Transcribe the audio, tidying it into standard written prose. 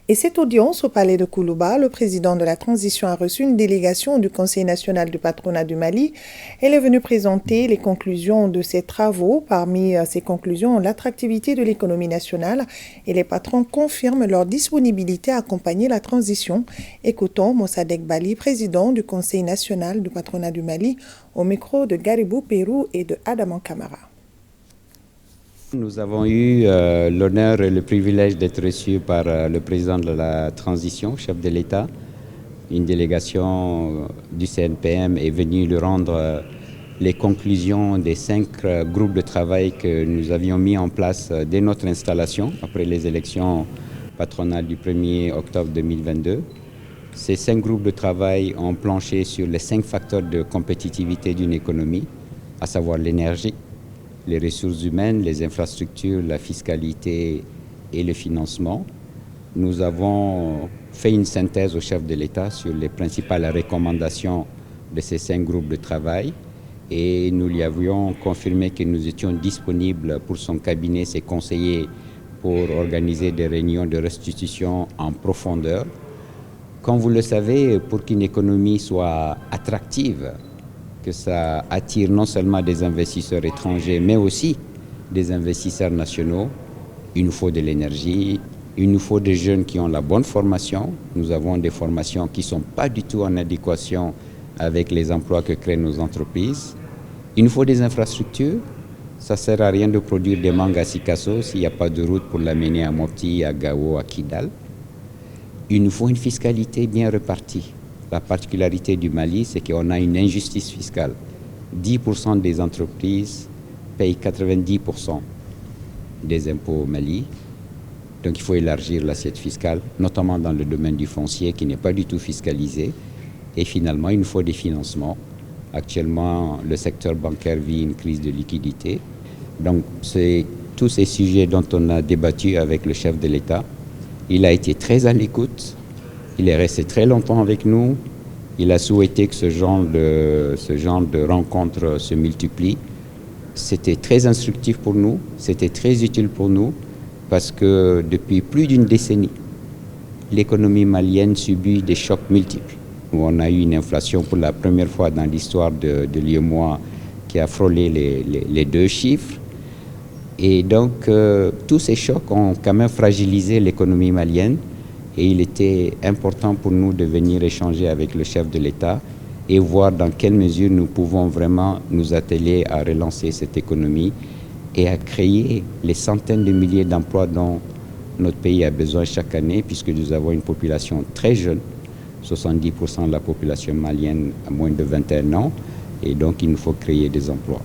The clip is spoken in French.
Et cette audience au palais de Koulouba, le président de la transition a reçu une délégation du Conseil national du patronat du Mali. Elle est venue présenter les conclusions de ses travaux. Parmi ces conclusions, l'attractivité de l'économie nationale, et les patrons confirment leur disponibilité à accompagner la transition. Écoutons Mossadegh Bali, président du Conseil national du patronat du Mali, au micro de Garibou Pérou et de Adaman Camara. Nous avons eu l'honneur et le privilège d'être reçus par le président de la transition, chef de l'État. Une délégation du CNPM est venue lui rendre les conclusions des 5 groupes de travail que nous avions mis en place dès notre installation, après les élections patronales du 1er octobre 2022. Ces 5 groupes de travail ont planché sur les 5 facteurs de compétitivité d'une économie, à savoir l'énergie, les ressources humaines, les infrastructures, la fiscalité et le financement. Nous avons fait une synthèse au chef de l'État sur les principales recommandations de ces 5 groupes de travail et nous lui avions confirmé que nous étions disponibles pour son cabinet, ses conseillers, pour organiser des réunions de restitution en profondeur. Comme vous le savez, pour qu'une économie soit attractive, que ça attire non seulement des investisseurs étrangers, mais aussi des investisseurs nationaux, il nous faut de l'énergie, il nous faut des jeunes qui ont la bonne formation. Nous avons des formations qui ne sont pas du tout en adéquation avec les emplois que créent nos entreprises. Il nous faut des infrastructures. Ça ne sert à rien de produire des mangues à Sikasso s'il n'y a pas de route pour l'amener à Mopti, à Gao, à Kidal. Il nous faut une fiscalité bien répartie. La particularité du Mali, c'est qu'on a une injustice fiscale. 10% des entreprises payent 90% des impôts au Mali. Donc il faut élargir l'assiette fiscale, notamment dans le domaine du foncier qui n'est pas du tout fiscalisé. Et finalement, il nous faut des financements. Actuellement, le secteur bancaire vit une crise de liquidité. Donc c'est tous ces sujets dont on a débattu avec le chef de l'État. Il a été très à l'écoute. Il est resté très longtemps avec nous. Il a souhaité que ce genre de rencontres se multiplient. C'était très instructif pour nous, c'était très utile pour nous parce que depuis plus d'une décennie, l'économie malienne subit des chocs multiples. On a eu une inflation pour la première fois dans l'histoire de l'UEMOA qui a frôlé les 2 chiffres. Et donc, tous ces chocs ont quand même fragilisé l'économie malienne. Et il était important pour nous de venir échanger avec le chef de l'État et voir dans quelle mesure nous pouvons vraiment nous atteler à relancer cette économie et à créer les centaines de milliers d'emplois dont notre pays a besoin chaque année, puisque nous avons une population très jeune, 70% de la population malienne a moins de 21 ans, et donc il nous faut créer des emplois.